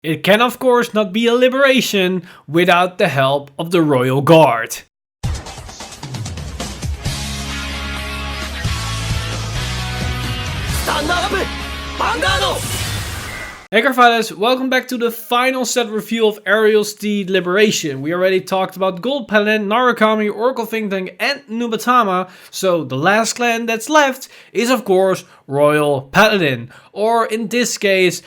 It can of course not be a liberation without the help of the Royal Guard. Stand up! Vanguard! Hey Cardfighters, welcome back to the final set review of Aerial Steed Liberation. We already talked about Gold Paladin, Narukami, Oracle Think Tank and Nubatama, so the last clan that's left is of course Royal Paladin, or in this case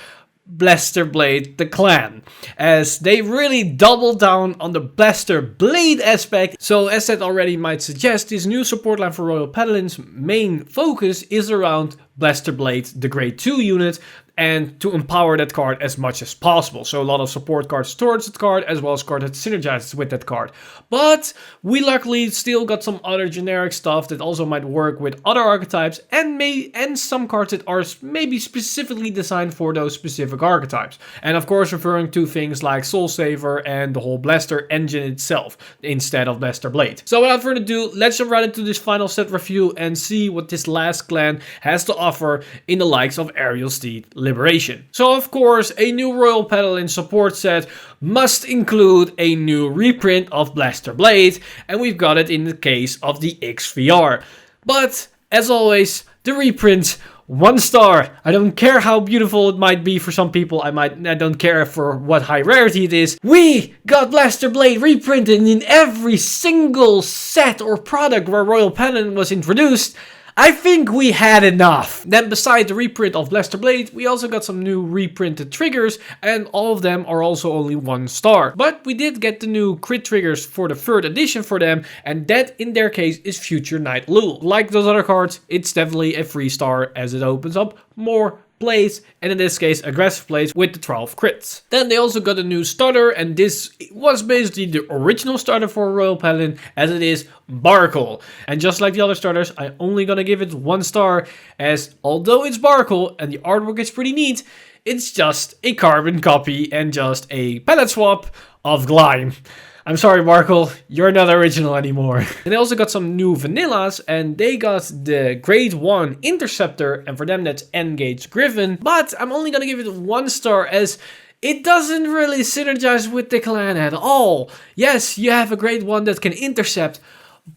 Blaster Blade the clan, as they really doubled down on the Blaster Blade aspect. So as that already might suggest, this new support line for Royal Paladin's main focus is around Blaster Blade, the grade 2 unit, and to empower that card as much as possible. So a lot of support cards towards that card, as well as cards that synergizes with that card. But we luckily still got some other generic stuff that also might work with other archetypes, and some cards that are maybe specifically designed for those specific archetypes. And of course referring to things like Soul Saver and the whole Blaster engine itself, instead of Blaster Blade. So without further ado, let's jump right into this final set review and see what this last clan has to offer in the likes of Aerial Steed Liberation. So of course, a new Royal Paladin support set must include a new reprint of Blaster Blade, and we've got it in the case of the XVR. But as always, the reprint, 1 star. I don't care how beautiful it might be for some people. I don't care for what high rarity it is. We got Blaster Blade reprinted in every single set or product where Royal Paladin was introduced. I think we had enough. Then beside the reprint of Blaster Blade, we also got some new reprinted triggers, and all of them are also only 1 star. But we did get the new crit triggers for the 3rd edition for them, and that in their case is Future Knight Llew. Like those other cards, it's definitely a 3 star as it opens up more plays, and in this case aggressive plays with the 12 crits. Then they also got a new starter, and this was basically the original starter for Royal Paladin, as it is Barkle. And just like the other starters, I'm only gonna give it 1 star, as although it's Barkle and the artwork is pretty neat, it's just a carbon copy and just a palette swap of Gleim. I'm sorry Barkle, you're not original anymore. And they also got some new vanillas, and they got the grade 1 Interceptor, and for them that's Engage Griffin. But I'm only gonna give it 1 star, as it doesn't really synergize with the clan at all. Yes, you have a grade 1 that can intercept,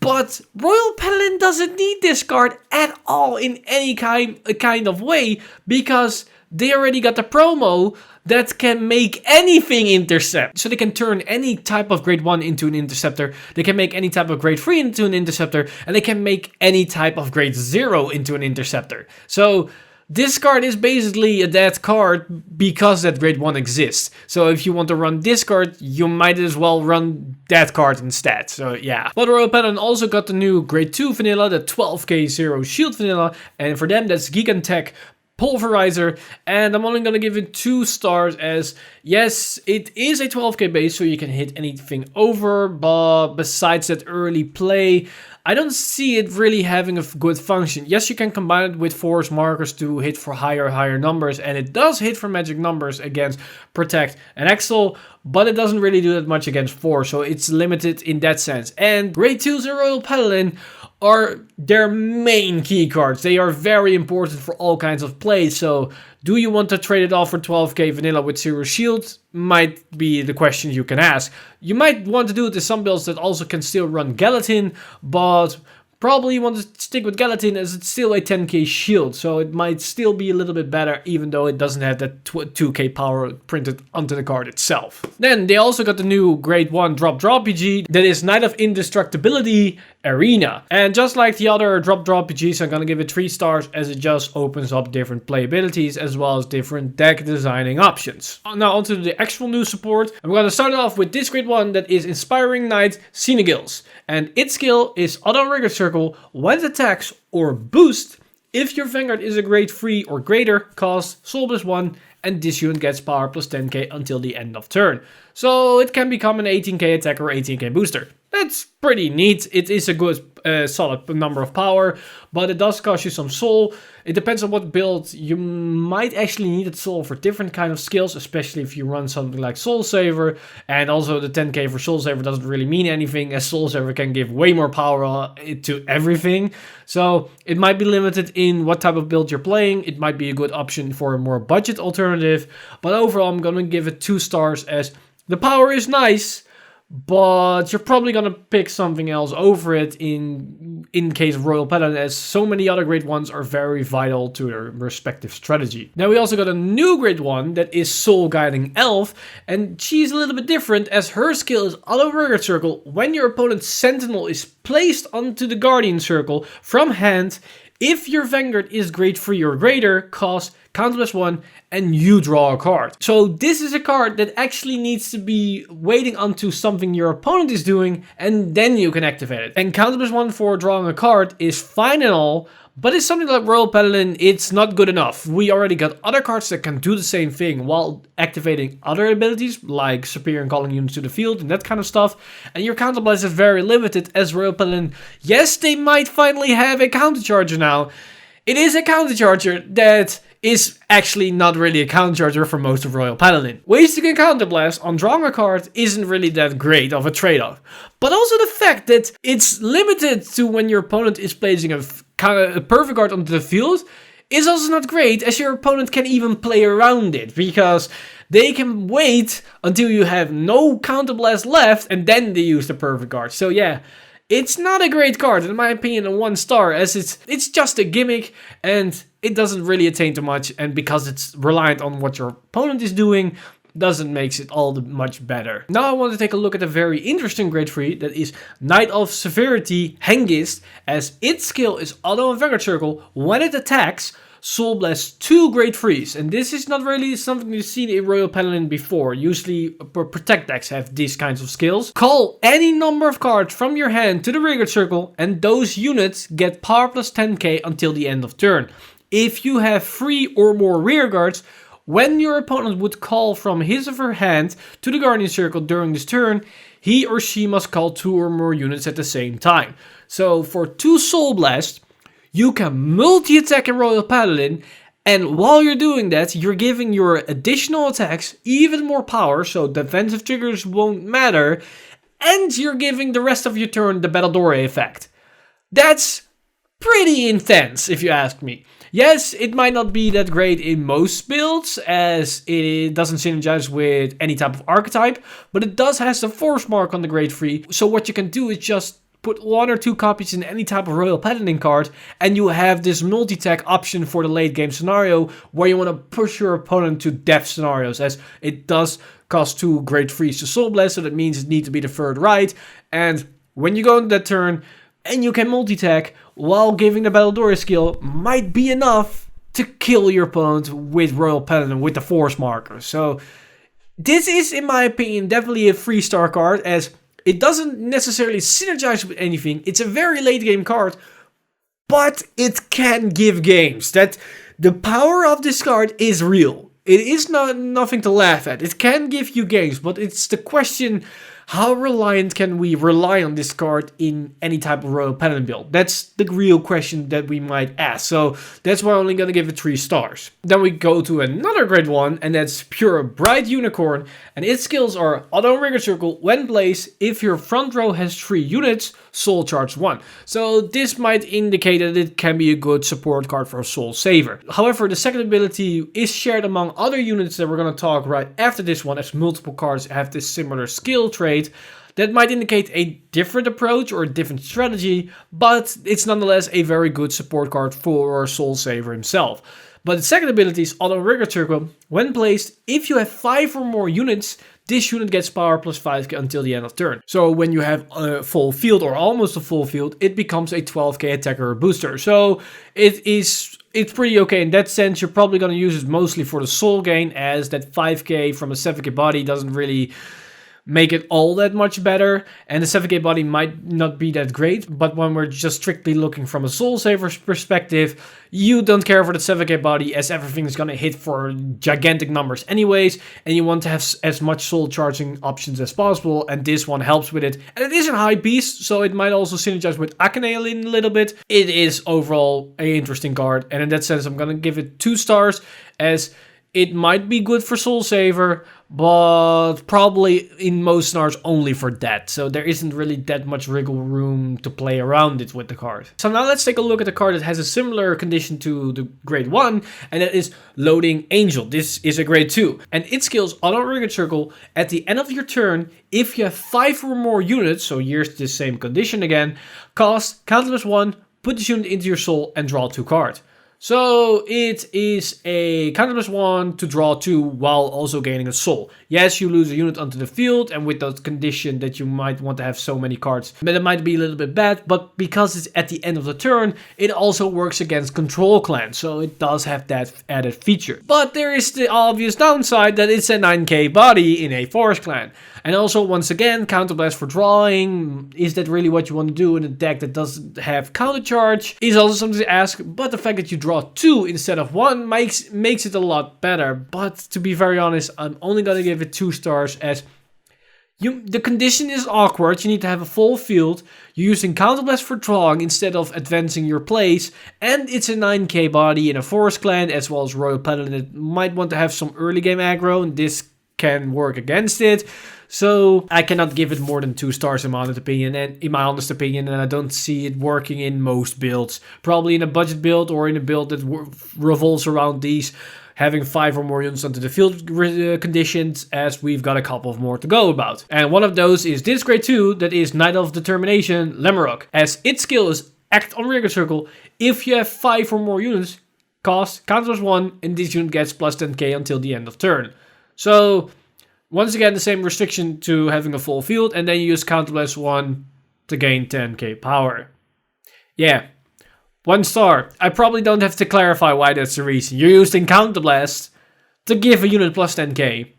but Royal Paladin doesn't need this card at all in any kind of way, because they already got the promo that can make anything intercept. So they can turn any type of grade 1 into an interceptor, they can make any type of grade 3 into an interceptor, and they can make any type of grade 0 into an interceptor. So this card is basically a dead card because that grade 1 exists. So if you want to run this card, you might as well run that card instead. So yeah. But Royal Paladin also got the new grade 2 vanilla, the 12k 0 shield vanilla, and for them that's Gigantech Pulverizer, and I'm only gonna give it 2 stars, as yes, it is a 12k base, so you can hit anything over, but besides that early play, I don't see it really having a good function. Yes, you can combine it with force markers to hit for higher numbers, and it does hit for magic numbers against Protect and Exile, but it doesn't really do that much against force, so it's limited in that sense. And grade 2s in Royal Paladin are their main key cards. They are very important for all kinds of plays, so do you want to trade it off for 12k vanilla with 0 shield? Might be the question you can ask. You might want to do it to some builds that also can still run Gallatin, but probably you want to stick with Gallatin, as it's still a 10k shield, so it might still be a little bit better, even though it doesn't have that 2k power printed onto the card itself. Then they also got the new grade 1 drop PG, that is Knight of Indestructibility, Aerina. And just like the other drop PGs, I'm gonna give it 3 stars, as it just opens up different playabilities as well as different deck designing options. Now onto the actual new support. I'm gonna start off with this grade 1 that is Inspiring Knight Cynegils, and its skill is Auto Rigor Circle when it attacks or boost if your Vanguard is a grade 3 or greater, cost Soul +1, and this unit gets power plus 10k until the end of turn. So it can become an 18k attacker or 18k booster. That's pretty neat. It is a good solid number of power, but it does cost you some soul. It depends on what build. You might actually need that soul for different kind of skills, especially if you run something like Soul Saver. And also the 10k for Soul Saver doesn't really mean anything, as Soul Saver can give way more power to everything. So it might be limited in what type of build you're playing. It might be a good option for a more budget alternative. But overall, I'm going to give it 2 stars, as the power is nice, but you're probably gonna pick something else over it in case of Royal Paladin, as so many other grade 1s are very vital to their respective strategy. Now we also got a new grade 1 that is Soul Guiding Elf, and she's a little bit different, as her skill is Auto Rigard Circle when your opponent's Sentinel is placed onto the Guardian Circle from hand. If your Vanguard is grade 3 or greater, cost counter +1, and you draw a card. So this is a card that actually needs to be waiting onto something your opponent is doing, and then you can activate it. And counter +1 for drawing a card is fine and all, but it's something like Royal Paladin, it's not good enough. We already got other cards that can do the same thing while activating other abilities, like Superior and calling units to the field and that kind of stuff. And your counterblast is very limited, as Royal Paladin, yes, they might finally have a countercharger now. It is a countercharger that is actually not really a countercharger for most of Royal Paladin. Wasting a counterblast on drawing a card isn't really that great of a trade-off. But also the fact that it's limited to when your opponent is placing a perfect card onto the field is also not great, as your opponent can even play around it, because they can wait until you have no counterblast left and then they use the perfect card. So yeah, it's not a great card, in my opinion, a 1 star, as it's just a gimmick and it doesn't really attain to much, and because it's reliant on what your opponent is doing, doesn't make it all that much better. Now I want to take a look at a very interesting grade 3, that is Knight of Severity, Hengist, as its skill is Auto and Vanguard Circle. When it attacks, Soul Blast 2 grade 3s, and this is not really something you've seen in Royal Paladin before. Usually Protect decks have these kinds of skills. Call any number of cards from your hand to the Rigard Circle, and those units get power plus 10k until the end of turn. If you have 3 or more rear guards, when your opponent would call from his or her hand to the Guardian Circle during this turn, he or she must call 2 or more units at the same time. So for 2 Soul Blast, you can multi-attack in Royal Paladin, and while you're doing that, you're giving your additional attacks even more power, so defensive triggers won't matter, and you're giving the rest of your turn the Battle Doorway effect. That's pretty intense, if you ask me. Yes, it might not be that great in most builds, as it doesn't synergize with any type of archetype, but it does have the force mark on the grade 3, so what you can do is just put 1 or 2 copies in any type of Royal Paladin card, and you have this multi-attack option for the late game scenario, where you want to push your opponent to death scenarios, as it does cost 2 grade 3s to Soul Blast, so that means it needs to be the third right, and when you go into that turn, and you can multi-attack while giving the Battle Doorway skill, might be enough to kill your opponent with Royal Paladin with the force marker. So this is, in my opinion, definitely a 3-star card, as it doesn't necessarily synergize with anything. It's a very late game card, but it can give games. That the power of this card is real. It is nothing to laugh at. It can give you games, but it's the question, how reliant can we rely on this card in any type of Royal Paladin build? That's the real question that we might ask. So that's why I'm only going to give it 3 stars. Then we go to another grade 1, and that's Pure Bright Unicorn. And its skills are Auto Rigard Circle when placed. If your front row has 3 units, Soul Charge 1. So this might indicate that it can be a good support card for a Soul Saver. However, the second ability is shared among other units that we're going to talk right after this one, as multiple cards have this similar skill trait. That might indicate a different approach or a different strategy, but it's nonetheless a very good support card for Soul Saver himself. But the second ability is Auto Rigard Circle. When placed, if you have 5 or more units, this unit gets power plus 5k until the end of turn. So when you have a full field or almost a full field, it becomes a 12k attacker or booster. So it's pretty okay in that sense. You're probably going to use it mostly for the soul gain, as that 5k from a 7k body doesn't really make it all that much better, and the 7k body might not be that great, but when we're just strictly looking from a Soul Saver's perspective, you don't care for the 7k body as everything's gonna hit for gigantic numbers anyways, and you want to have as much soul charging options as possible, and this one helps with it. And it is a high beast, so it might also synergize with Akane a little bit. It is overall an interesting card, and in that sense I'm gonna give it 2 stars, as it might be good for Soul Saver, but probably in most scenarios only for that. So there isn't really that much wriggle room to play around it with the card. So now let's take a look at the card that has a similar condition to the grade 1, and that is Loading Angel. This is a grade 2, and it skills Auto Ring Circle at the end of your turn. If you have 5 or more units, so here's the same condition again, cost counter +1, put this unit into your soul and draw 2 cards. So it is a counter +1 to draw 2 while also gaining a soul. Yes, you lose a unit onto the field, and with that condition that you might want to have so many cards, but it might be a little bit bad, but because it's at the end of the turn, it also works against control clans, so it does have that added feature. But there is the obvious downside that it's a 9k body in a forest clan. And also, once again, counterblast for drawing. Is that really what you want to do in a deck that doesn't have counter charge? Is also something to ask, but the fact that you draw 2 instead of 1 makes it a lot better. But to be very honest, I'm only gonna give it 2 stars, as the condition is awkward. You need to have a full field. You're using counterblast for drawing instead of advancing your plays, and it's a 9k body in a forest clan, as well as Royal Paladin that might want to have some early game aggro, and this can work against it. So I cannot give it more than 2 stars in my honest opinion, and I don't see it working in most builds. Probably in a budget build or in a build that revolves around these having 5 or more units onto the field conditions, as we've got a couple of more to go about. And one of those is this grade 2, that is Knight of Determination Lemurok, as its skill is act on Rigger Circle. If you have 5 or more units, cost counter +1, and this unit gets plus 10k until the end of turn. So once again, the same restriction to having a full field, and then you use counter +1 to gain 10k power. Yeah, 1 star. I probably don't have to clarify why that's the reason. You're using counterblast to give a unit plus 10k,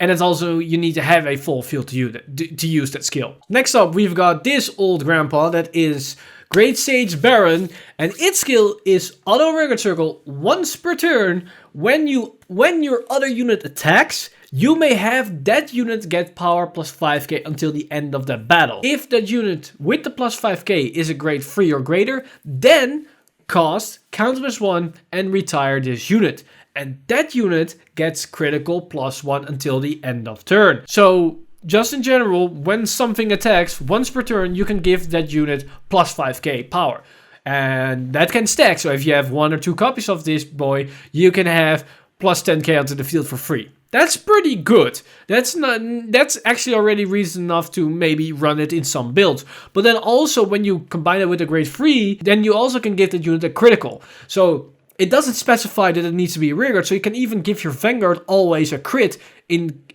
and it's also, you need to have a full field to use that skill. Next up, we've got this old grandpa that is Great Sage Barron, and its skill is Auto Rigger Circle once per turn. When your other unit attacks, you may have that unit get power plus 5k until the end of the battle. If that unit with the plus 5k is a grade 3 or greater, then cost counter +1 and retire this unit. And that unit gets critical +1 until the end of turn. So just in general, when something attacks once per turn, you can give that unit plus 5k power. And that can stack. So if you have 1 or 2 copies of this boy, you can have plus 10k onto the field for free. That's pretty good. That's actually already reason enough to maybe run it in some builds. But then also when you combine it with a grade 3, then you also can give that unit a critical. So it doesn't specify that it needs to be riggered, so you can even give your Vanguard always a crit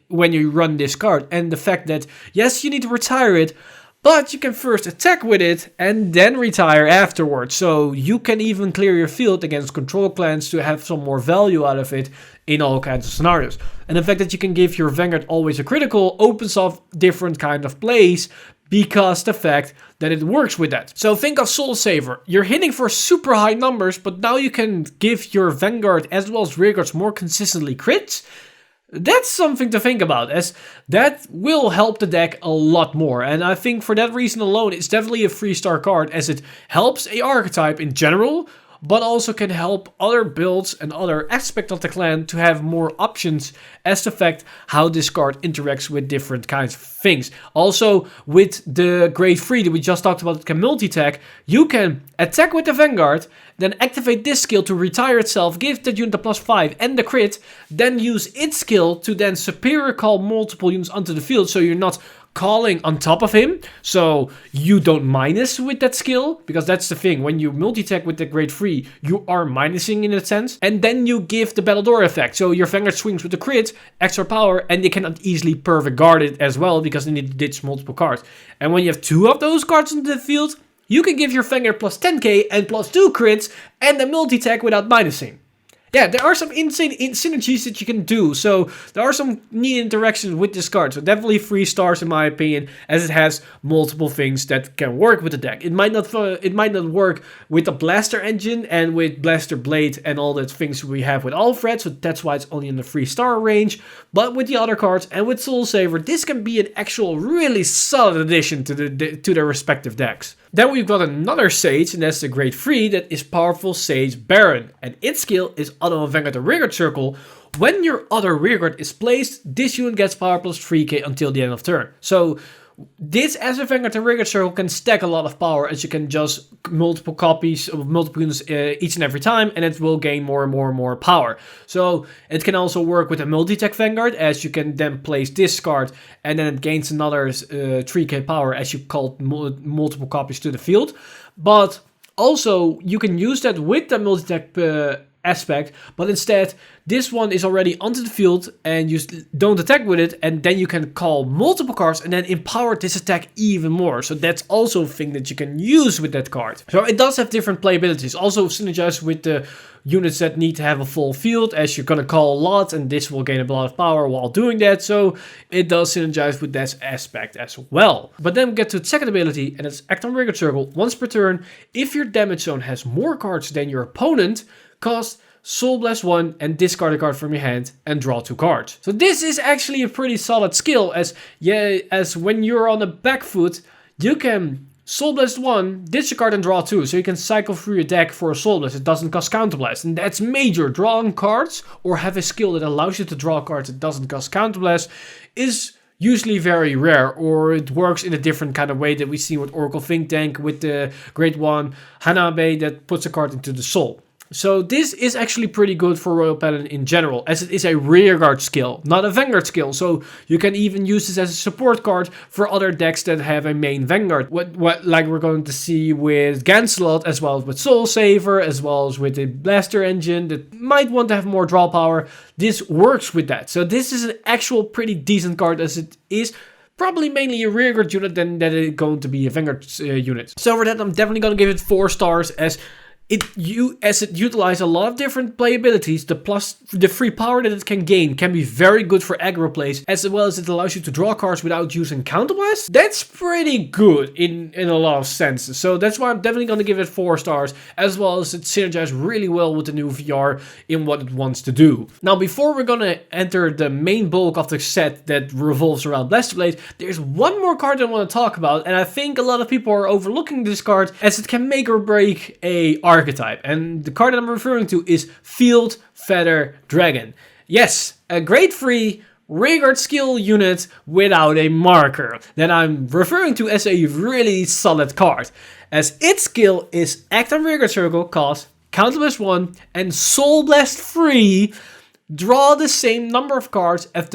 when you run this card. And the fact that, yes, you need to retire it, but you can first attack with it and then retire afterwards. So you can even clear your field against control clans to have some more value out of it in all kinds of scenarios. And the fact that you can give your Vanguard always a critical opens up different kind of plays, because the fact that it works with that. So think of Soul Saver. You're hitting for super high numbers, but now you can give your Vanguard as well as Rearguards more consistently crits. That's something to think about, as that will help the deck a lot more. And I think for that reason alone, it's definitely a 3-star card, as it helps a archetype in general, but also can help other builds and other aspects of the clan to have more options, as the fact how this card interacts with different kinds of things. Also, with the grade 3 that we just talked about, it can multi-attack. You can attack with the Vanguard, then activate this skill to retire itself, give that unit a plus 5 and the crit, then use its skill to then superior call multiple units onto the field, so you're not calling on top of him, so you don't minus with that skill, because that's the thing, when you multi-attack with the grade 3, you are minusing in a sense, and then you give the Battle Door effect, so your Vanguard swings with the crit, extra power, and they cannot easily perfect guard it as well, because they need to ditch multiple cards. And when you have 2 of those cards into the field, you can give your Vanguard plus 10k and plus 2 crits, and the multi-attack without minusing. yeah, there are some insane synergies that you can do. So there are some neat interactions with this card. So definitely 3 stars in my opinion, as it has multiple things that can work with the deck. It might not work with the Blaster engine and with Blaster Blade and all the things we have with Alfred. So that's why it's only in the 3-star range. But with the other cards and with Soul Saver, this can be an actual really solid addition to their respective decks. Then we've got another Sage, and that's the Grade 3 that is powerful Sage Barron. And its skill is Auto Vanguard the Rearguard Circle. When your other rearguard is placed, this unit gets power plus 3k until the end of turn. So this as a Vanguard and Rearguard Circle can stack a lot of power, as you can just multiple copies of multiple units each and every time, and it will gain more and more power. So it can also work with a multi-tech Vanguard, as you can then place this card and then it gains another 3k power as you call multiple copies to the field. But also you can use that with the multi-tech aspect, but instead this one is already onto the field and you don't attack with it, and then you can call multiple cards and then empower this attack even more. So that's also a thing that you can use with that card. So it does have different playabilities. Also synergize with the units that need to have a full field, as you're gonna call a lot and this will gain a lot of power while doing that. So it does synergize with that aspect as well. But then we get to the second ability, and it's Act on Rearguard Circle. Once per turn, if your damage zone has more cards than your opponent, cast Soul Blast 1 and discard a card from your hand and draw 2 cards. So this is actually a pretty solid skill, as when you're on the back foot, you can Soul Blast 1, discard and draw 2. So you can cycle through your deck for a Soul Blast. It doesn't cost Counterblast, and that's major. Drawing cards or have a skill that allows you to draw cards that doesn't cost Counterblast is usually very rare, or it works in a different kind of way that we see with Oracle Think Tank with the Grade 1 Hanabe that puts a card into the soul. So this is actually pretty good for Royal Paladin in general, as it is a rearguard skill, not a Vanguard skill. So you can even use this as a support card for other decks that have a main Vanguard. What like we're going to see with Gancelot, as well as with Soul Saver, as well as with the Blaster engine that might want to have more draw power. This works with that. So this is an actual pretty decent card, as it is probably mainly a rearguard unit than that it's going to be a Vanguard unit. So for that, I'm definitely going to give it 4 stars, as it utilizes a lot of different playabilities. The free power that it can gain can be very good for aggro plays, as well as it allows you to draw cards without using Counterblast. That's pretty good in a lot of senses. So that's why I'm definitely going to give it 4 stars, as well as it synergizes really well with the new VR in what it wants to do. Now, before we're going to enter the main bulk of the set that revolves around Blaster Blade, there's one more card I want to talk about, and I think a lot of people are overlooking this card, as it can make or break a archetype. And the card that I'm referring to is Field Feather Dragon. Yes, a Grade 3 rearguard skill unit without a marker that I'm referring to as a really solid card, as its skill is Act on Rearguard Circle, cost Counterblast 1 and Soul Blast 3. Draw the same number of cards as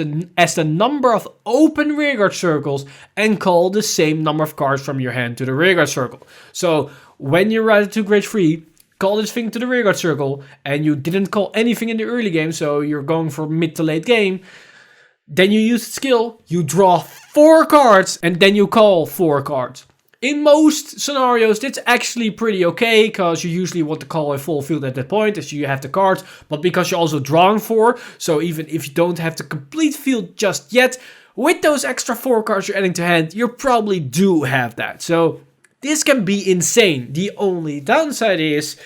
the number of open rearguard circles and call the same number of cards from your hand to the rearguard circle. So when you ride it to Grade 3, call this thing to the rearguard circle, and you didn't call anything in the early game, so you're going for mid to late game. Then you use the skill, you draw 4 cards, and then you call 4 cards. In most scenarios, that's actually pretty okay, because you usually want to call a full field at that point, as you have the cards, but because you're also drawing 4, so even if you don't have the complete field just yet, with those extra 4 cards you're adding to hand, you probably do have that. So this can be insane. The only downside is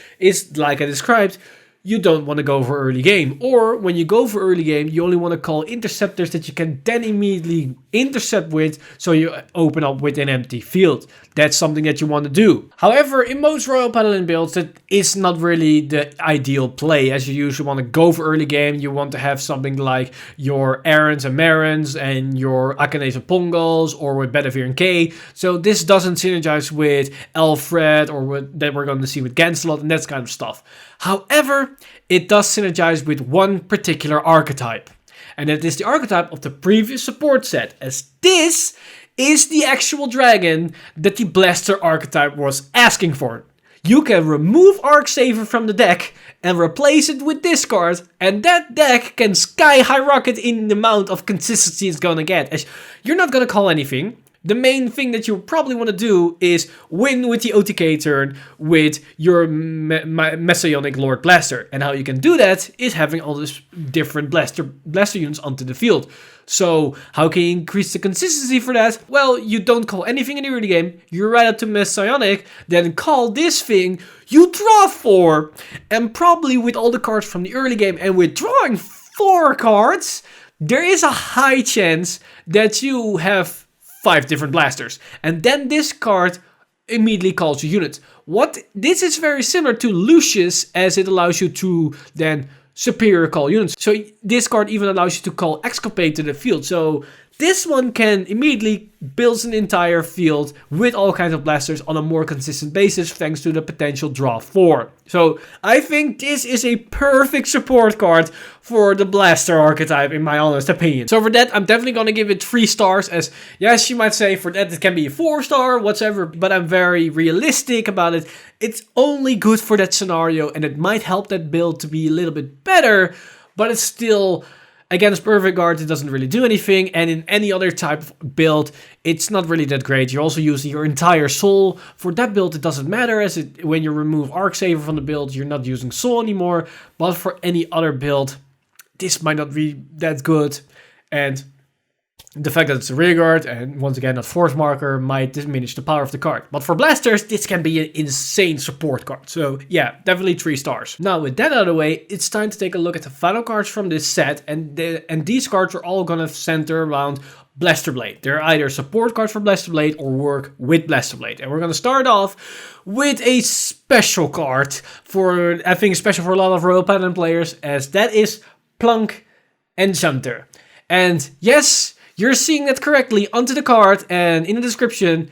like I described, you don't want to go for early game. Or when you go for early game, you only want to call interceptors that you can then immediately intercept with, so you open up with an empty field. That's something that you want to do. However, in most Royal Paladin builds, that is not really the ideal play, as you usually want to go for early game. You want to have something like your Aarons and Marons and your Akanes and Pongals, or with Bedivere and K. So this doesn't synergize with Alfred, or that we're going to see with Gancelot and that kind of stuff. However, it does synergize with one particular archetype, and that is the archetype of the previous support set, as this is the actual dragon that the Blaster archetype was asking for. You can remove Arc Saver from the deck and replace it with this card, and that deck can sky high rocket in the amount of consistency it's gonna get, as you're not gonna call anything. the main thing that you probably want to do is win with the OTK turn with your Messianic Lord Blaster. And how you can do that is having all these different blaster units onto the field. So how can you increase the consistency for that? Well, you don't call anything in the early game, you ride up to Messianic, then call this thing, you draw 4, and probably with all the cards from the early game and with drawing 4 cards, there is a high chance that you have 5 different blasters. And then this card immediately calls your unit. This is very similar to Lucius, as it allows you to then superior call units. So this card even allows you to call Exculpate to the field. So this one can immediately build an entire field with all kinds of blasters on a more consistent basis thanks to the potential draw 4. So I think this is a perfect support card for the blaster archetype in my honest opinion. So for that I'm definitely going to give it 3 stars, as yes, you might say for that it can be a 4-star, whatever, but I'm very realistic about it. It's only good for that scenario and it might help that build to be a little bit better, but it's still, against Perfect Guard, it doesn't really do anything, and in any other type of build, it's not really that great. You're also using your entire soul. For that build, it doesn't matter, as when you remove Arc Saver from the build, you're not using soul anymore. But for any other build, this might not be that good, and the fact that it's a rear guard, and once again, not force marker, might diminish the power of the card. But for blasters, this can be an insane support card. So yeah, definitely 3 stars. Now with that out of the way, it's time to take a look at the final cards from this set. And these cards are all gonna center around Blaster Blade. They're either support cards for Blaster Blade or work with Blaster Blade. And we're gonna start off with a special card for, I think, special for a lot of Royal Paladin players, as that is Pluck Enchanter. And yes, you're seeing that correctly onto the card, and in the description,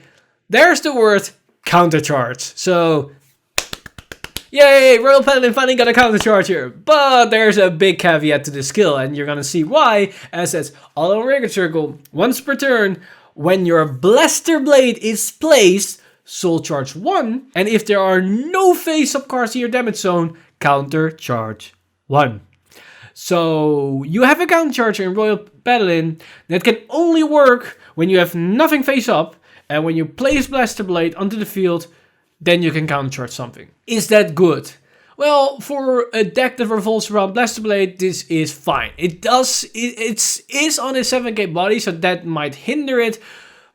there's the word countercharge. So, yay, Royal Paladin finally got a countercharge here. But there's a big caveat to this skill, and you're gonna see why, as it's auto Regular Circle, once per turn, when your Blaster Blade is placed, Soul Charge 1, and if there are no face-up cards in your damage zone, countercharge 1. So you have a countercharger in Royal Paladin that can only work when you have nothing face up, and when you place Blaster Blade onto the field, then you can countercharge something. Is that good? Well, for a deck that revolves around Blaster Blade, this is fine. It is on a 7k body, so that might hinder it,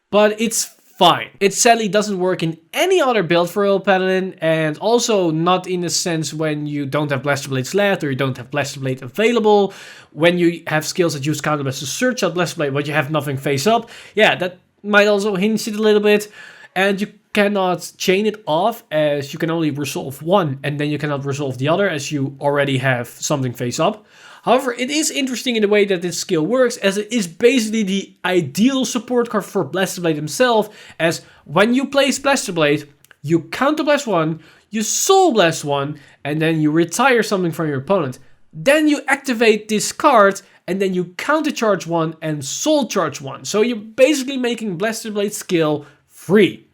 but it's fine. It sadly doesn't work in any other build for Royal Paladin, and also not in a sense when you don't have Blaster Blades left or you don't have Blaster Blade available. When you have skills that use counterblast to search out Blaster Blade but you have nothing face up, yeah, that might also hinge it a little bit. And you cannot chain it off, as you can only resolve one and then you cannot resolve the other, as you already have something face up. However, it is interesting in the way that this skill works, as it is basically the ideal support card for Blaster Blade himself, as when you place Blaster Blade, you counterblast 1, you soul blast 1, and then you retire something from your opponent. Then you activate this card, and then you countercharge 1 and soul charge 1. So you're basically making Blaster Blade skill free.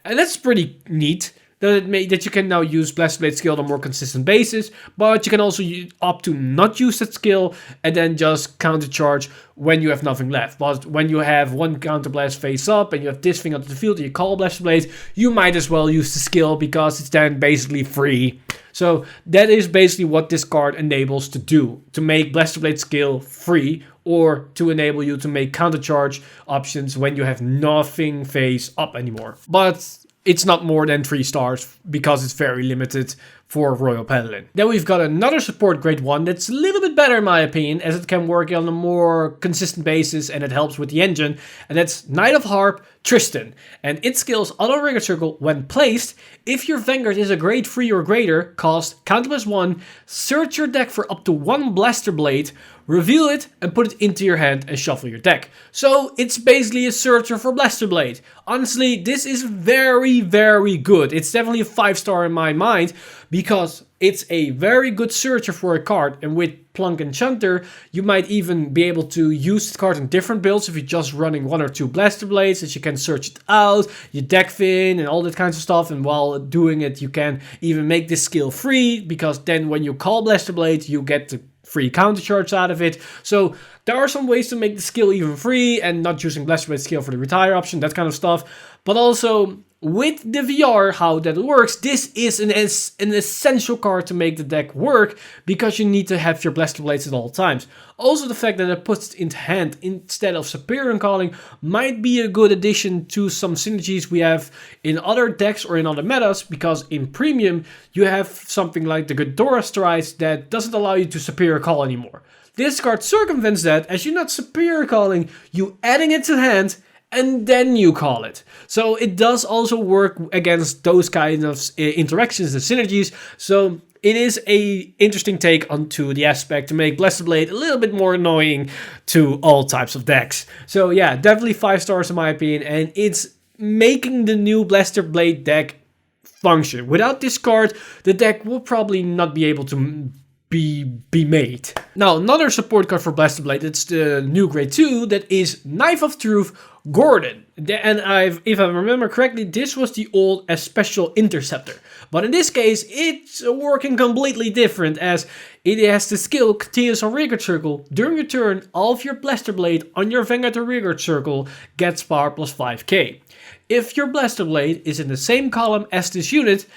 And that's pretty neat, that you can now use Blaster Blade skill on a more consistent basis, but you can also opt to not use that skill and then just countercharge when you have nothing left. But when you have one counterblast face up and you have this thing onto the field and you call Blaster Blade, you might as well use the skill because it's then basically free. So that is basically what this card enables to do, to make Blaster Blade skill free, or to enable you to make countercharge options when you have nothing face up anymore. But it's not more than 3 stars because it's very limited for Royal Paladin. Then we've got another support grade 1 that's a little bit better in my opinion, as it can work on a more consistent basis and it helps with the engine. And that's Knight of Harp, Tristan. And its skills auto Regular Circle when placed. If your Vanguard is a grade 3 or greater, cost counterblast 1, search your deck for up to 1 Blaster Blade, reveal it and put it into your hand and shuffle your deck. So it's basically a searcher for Blaster Blade. Honestly, this is very, very good. It's definitely a 5-star in my mind because it's a very good searcher for a card, and with Pluck Enchanter, you might even be able to use the card in different builds if you're just running 1 or 2 Blaster Blades, as you can search it out, you deck fin and all that kinds of stuff, and while doing it you can even make this skill free, because then when you call Blaster Blade you get the free countercharge out of it. So There are some ways to make the skill even free and not using Blaster Blade skill for the retire option, that kind of stuff. But also, with the VR, how that works, this is an essential card to make the deck work, because you need to have your Blaster Blades at all times. Also, the fact that it puts it into hand instead of Superior Calling might be a good addition to some synergies we have in other decks or in other metas, because in Premium, you have something like the Ghidorah Strides that doesn't allow you to Superior Call anymore. This card circumvents that, as you're not Superior Calling, you adding it to hand, and then you call it. So it does also work against those kinds of interactions and synergies. So it is a interesting take onto the aspect to make Blaster Blade a little bit more annoying to all types of decks. So yeah, definitely 5 stars in my opinion, and it's making the new Blaster Blade deck function. Without this card, the deck will probably not be able to be made. Now, another support card for Blaster Blade, it's the new grade 2, that is Knife of Truth Gordon. And if I remember correctly, this was the old Special Interceptor. But in this case, it's working completely different, as it has the skill Continuous on Rearguard Circle. During your turn, all of your Blaster Blade on your Vanguard or Rearguard Circle gets power plus 5k. If your Blaster Blade is in the same column as this unit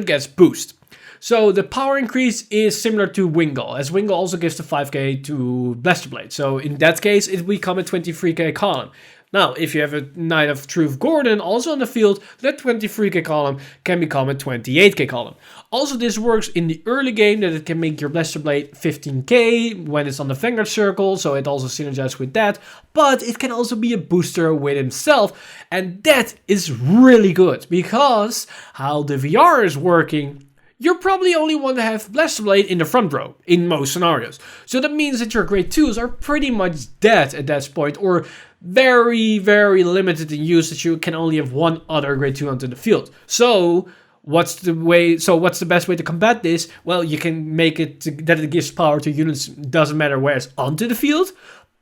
gets boost. So the power increase is similar to Wingull, as Wingull also gives the 5k to Blaster Blade. So in that case, it will become a 23k column. Now, if you have a Knight of Truth Gordon also on the field, that 23k column can become a 28k column. Also, this works in the early game, that it can make your Blaster Blade 15k when it's on the Vanguard Circle, so it also synergizes with that. But it can also be a booster with himself, and that is really good, because how the VR is working, you probably only want to have Blaster Blade in the front row in most scenarios. So that means that your grade 2s are pretty much dead at that point, or very, very limited in use, that you can only have one other grade 2 onto the field. So what's the best way to combat this? Well, you can make it that it gives power to units, doesn't matter where it's onto the field,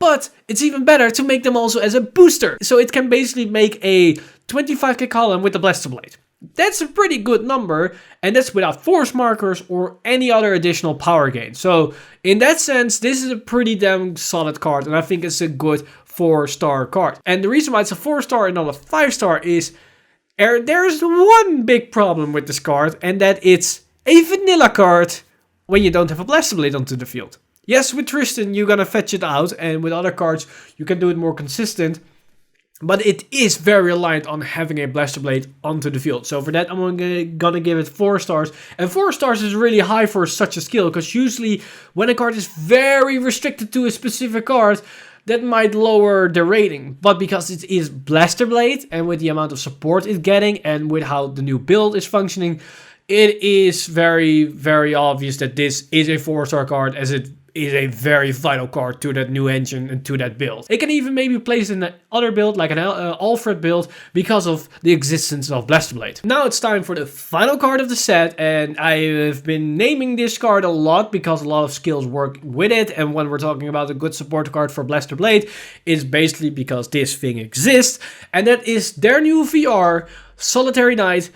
but it's even better to make them also as a booster. So it can basically make a 25k column with the Blaster Blade. That's a pretty good number, and that's without force markers or any other additional power gain. So in that sense, this is a pretty damn solid card, and I think it's a good 4-star card. And the reason why it's a 4-star and not a 5-star is there's one big problem with this card, and that it's a vanilla card when you don't have a Blaster Blade onto the field. Yes, with Tristan you're gonna fetch it out, and with other cards you can do it more consistent. But it is very reliant on having a Blaster Blade onto the field. So for that, I'm gonna give it 4 stars. And 4 stars is really high for such a skill, because usually when a card is very restricted to a specific card, that might lower the rating. But because it is Blaster Blade, and with the amount of support it's getting, and with how the new build is functioning, it is very, very obvious that this is a 4-star card, as it is a very vital card to that new engine and to that build. It can even maybe place in another build, like an Alfred build, because of the existence of Blaster Blade. Now it's time for the final card of the set, and I have been naming this card a lot because a lot of skills work with it, and when we're talking about a good support card for Blaster Blade, it's basically because this thing exists, and that is their new VR, Solitary Knight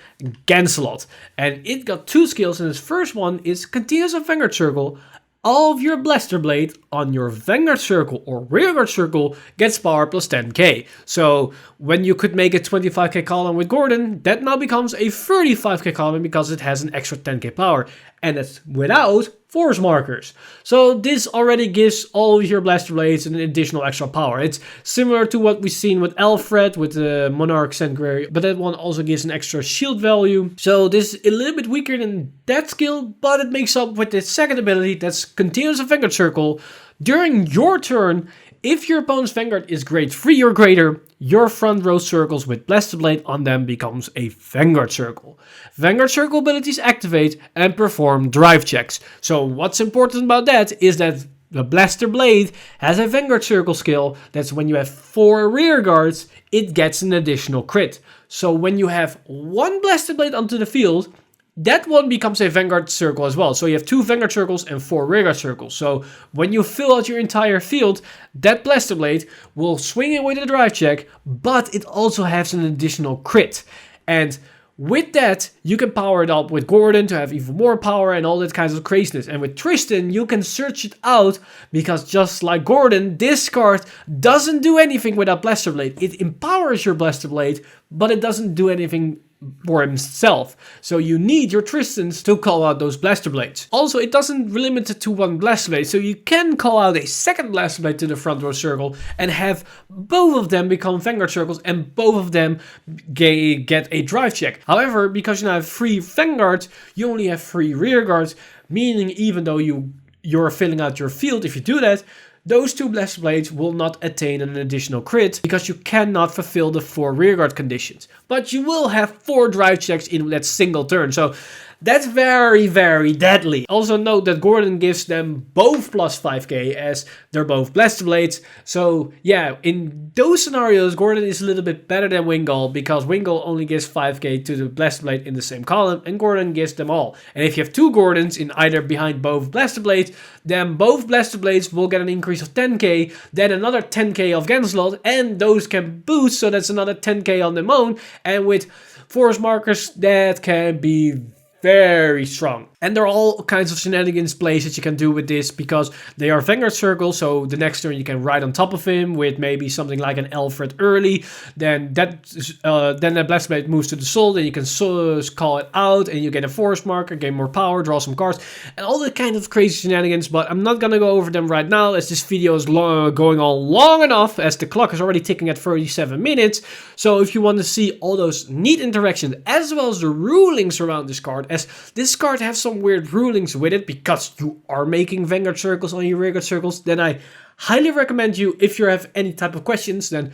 Gancelot. And it got 2 skills, and its first one is Continuous on Vanguard Circle. All of your Blaster Blade on your Vanguard Circle or Rearguard Circle gets power plus 10k. So when you could make a 25k column with Gordon, that now becomes a 35k column because it has an extra 10k power. And that's without force markers. So this already gives all of your Blaster Blades an additional extra power. It's similar to what we've seen with Alfred, with the Monarch Sanctuary, but that one also gives an extra shield value. So this is a little bit weaker than that skill, but it makes up with the second ability, that's Continuous on Vanguard Circle. During your turn, if your opponent's Vanguard is grade 3 or greater, your front row circles with Blaster Blade on them becomes a Vanguard Circle. Vanguard Circle abilities activate and perform drive checks. So what's important about that is that the Blaster Blade has a Vanguard Circle skill. That's when you have 4 rear guards, it gets an additional crit. So when you have 1 Blaster Blade onto the field, that one becomes a Vanguard Circle as well. So you have 2 Vanguard Circles and 4 Rearguard Circles. So when you fill out your entire field, that Blaster Blade will swing in with a drive check, but it also has an additional crit. And With that, you can power it up with Gordon to have even more power and all that kinds of craziness. And with Tristan, you can search it out because just like Gordon, this card doesn't do anything without Blaster Blade. It empowers your Blaster Blade, but it doesn't do anything for himself. So you need your Tristans to call out those Blaster Blades. Also, it doesn't limit it to one Blaster Blade, so you can call out a second Blaster Blade to the front row circle and have both of them become Vanguard circles and both of them get a drive check. However, because you now have 3 Vanguards, you only have 3 rear guards, meaning even though you're filling out your field, if you do that, those 2 Blaster Blades will not attain an additional crit because you cannot fulfill the 4 rearguard conditions. But you will have 4 drive checks in that single turn. So that's very, very deadly. Also note that Gordon gives them both plus 5k as they're both Blaster Blades. So yeah, in those scenarios, Gordon is a little bit better than Wingull because Wingull only gives 5k to the Blaster Blade in the same column and Gordon gives them all. And if you have 2 Gordons in either behind both Blaster Blades, then both Blaster Blades will get an increase of 10k, then another 10k of Gancelot, and those can boost, so that's another 10k on their own. And with force markers, that can be very strong. And there are all kinds of shenanigans plays that you can do with this because they are Vanguard circles, so the next turn you can ride on top of him with maybe something like an Alfred early, then that Blaster Blade moves to the soul, then you can call it out and you get a force marker, gain more power, draw some cards, and all the kind of crazy shenanigans, but I'm not gonna go over them right now as this video is going on long enough as the clock is already ticking at 37 minutes. So if you want to see all those neat interactions as well as the rulings around this card, as this card has some weird rulings with it because you are making Vanguard circles on your rearguard circles, then I highly recommend you, if you have any type of questions, then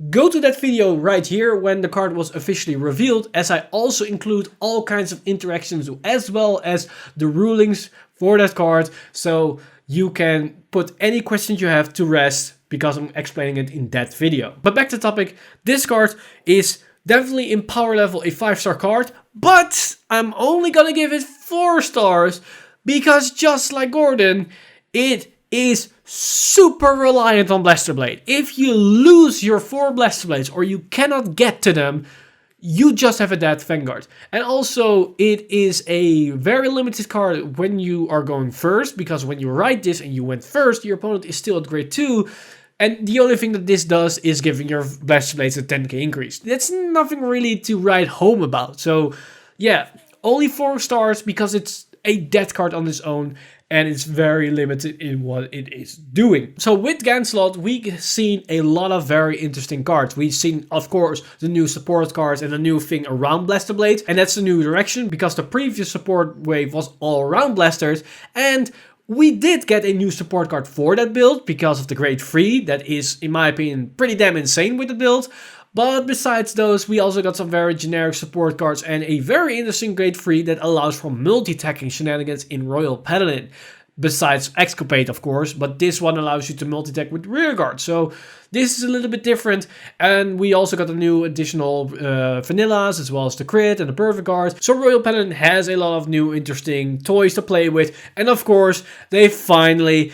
go to that video right here when the card was officially revealed, as I also include all kinds of interactions as well as the rulings for that card, so you can put any questions you have to rest because I'm explaining it in that video. But back to topic, this card is definitely in power level a 5-star card, but I'm only gonna give it 4 stars because just like Gordon, it is super reliant on Blaster Blade. If you lose your 4 Blaster Blades or you cannot get to them, you just have a dead Vanguard. And also, it is a very limited card when you are going first, because when you ride this and you went first, your opponent is still at grade 2, and the only thing that this does is giving your Blaster Blades a 10k increase. That's nothing really to write home about. So yeah, only 4 stars because it's a dead card on its own and it's very limited in what it is doing. So with Gancelot, we've seen a lot of very interesting cards. We've seen, of course, the new support cards and the new thing around Blaster Blades, and that's a new direction because the previous support wave was all around blasters, and we did get a new support card for that build because of the grade 3. That is, in my opinion, pretty damn insane with the build. But besides those, we also got some very generic support cards and a very interesting grade 3 that allows for multi-attacking shenanigans in Royal Paladin. Besides Exculpate, of course, but this one allows you to multi-attack with rearguard. So this is a little bit different. And we also got the new additional vanillas, as well as the crit and the perfect guard. So Royal Paladin has a lot of new interesting toys to play with. And of course, they finally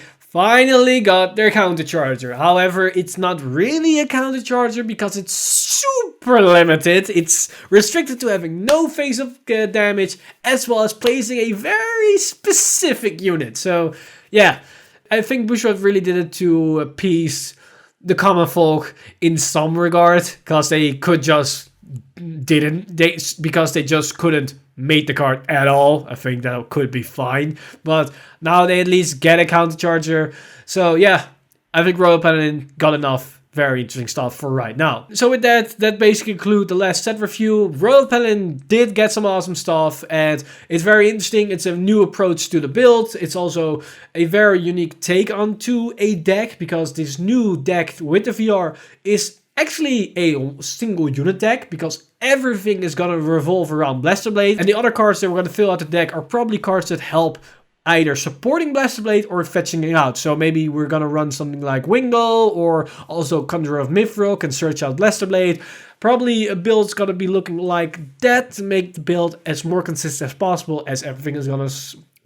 got their countercharger. However, it's not really a countercharger because it's super limited. It's restricted to having no face-up damage, as well as placing a very specific unit. So yeah, I think Bushrod really did it to appease the common folk in some regard, because they could just because they just couldn't make the card at all. I think that could be fine, but now they at least get a countercharger. So yeah, I think Royal Paladin got enough very interesting stuff for right now. So with that basically concludes the last set review. Royal Paladin did get some awesome stuff, and it's very interesting. It's a new approach to the build. It's also a very unique take onto a deck, because this new deck with the VR is actually a single unit deck, because everything is gonna revolve around Blaster Blade, and the other cards that we're gonna fill out the deck are probably cards that help either supporting Blaster Blade or fetching it out. So maybe we're gonna run something like Wingull, or also Conjurer of Mithril can search out Blaster Blade. Probably a build's gonna be looking like that to make the build as more consistent as possible, as everything is gonna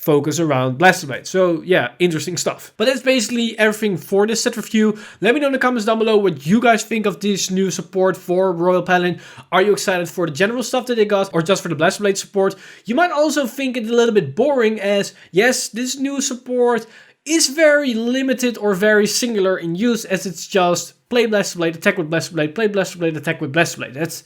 focus around Blaster Blade. So yeah, interesting stuff. But that's basically everything for this set review. Let me know in the comments down below what you guys think of this new support for Royal Paladin. Are you excited for the general stuff that they got, or just for the Blaster Blade support? You might also think it a little bit boring, as yes, this new support is very limited or very singular in use, as it's just play Blaster Blade, attack with Blaster Blade, play Blaster Blade, attack with Blaster Blade. That's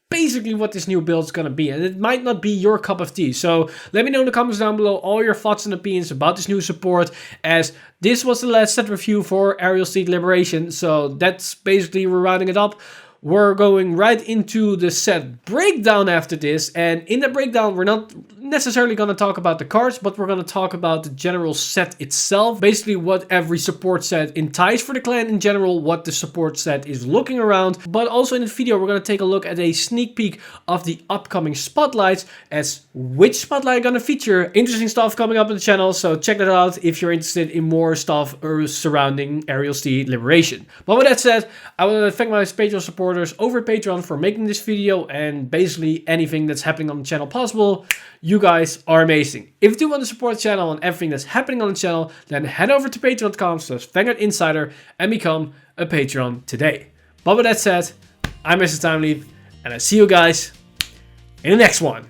basically what this new build is going to be, and it might not be your cup of tea. So let me know in the comments down below all your thoughts and opinions about this new support, as this was the last set review for Aerial Steed Liberation. So that's basically, we're rounding it up. We're going right into the set breakdown after this, and in the breakdown we're not necessarily going to talk about the cards, but we're going to talk about the general set itself. Basically what every support set entails for the clan in general, what the support set is looking around. But also in this video we're going to take a look at a sneak peek of the upcoming spotlights, as which spotlight are going to feature interesting stuff coming up on the channel. So check that out if you're interested in more stuff surrounding Aerial Steed Liberation. But with that said, I want to thank my Patreon supporters over at Patreon for making this video and basically anything that's happening on the channel possible. You guys are amazing. If you do want to support the channel and everything that's happening on the channel, then head over to patreon.com/Vanguard Insider and become a Patreon today. But with that said, I'm Mr. Timeleap, and I see you guys in the next one.